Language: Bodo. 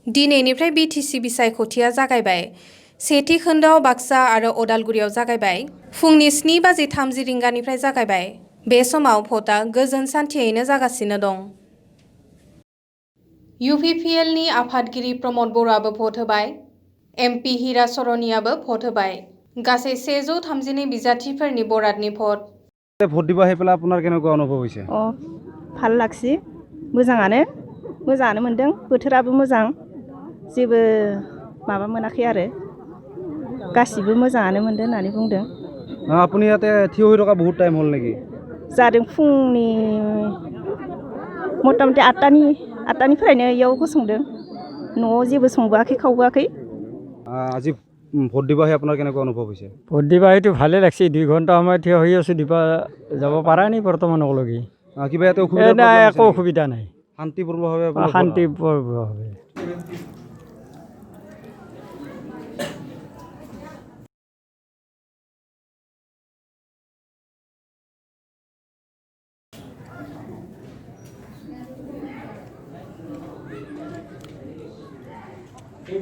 दिनैनिफ्राय बिटिसि बिसायख'थिया जागायबाय। सेथि खोन्दोआव बाक्सा आरो अदालगुरियाव जागायबाय। फुंनि 7:30 रिंगानिफ्राय जागायबाय। बे समाव भटआ गोजोन सान्थियैनो जागासिनो दं। UPPLनि आफादगिरि प्रमद बर'आबो भट होबाय। MP हिरा सरनियाबो भट होबाय। गासै 132 बिजाथिफोरनि बरादनि भट। ভোট দিব আহি পেলাই আপোনাৰ কেনেকুৱা অনুভৱ হৈছে? ভাল লাগছি मोजाङानो मोनदों बोथोराबो मोजां जेबो माबा मोनाखै आरो गासिबो मोजाङानो मोनदों होननानै बुंदों। আপুনি ইয়াতে থিয় হৈ থকা বহুত টাইম হ'ল নেকি? जादों फुंनि मटामटी 8टानिफ्रायनो इयाव गसंदों न'आव जेबो संबोआखै खावबोआखै। আজি ভোট দিব আহি আপোনাৰ কেনেকুৱা অনুভৱ হৈছে? ভোট দিব আহিটো ভালে লাগছে 2 ঘণ্টা সময় থিয় হৈ আছোঁ দিব যাব পৰা নাই বৰ্তমানলৈকে। কিবা ইয়াতে অসুবিধা একো অসুবিধা নাই শান্তিপূৰ্ণভাৱে শান্তিপূৰ্ণভাৱে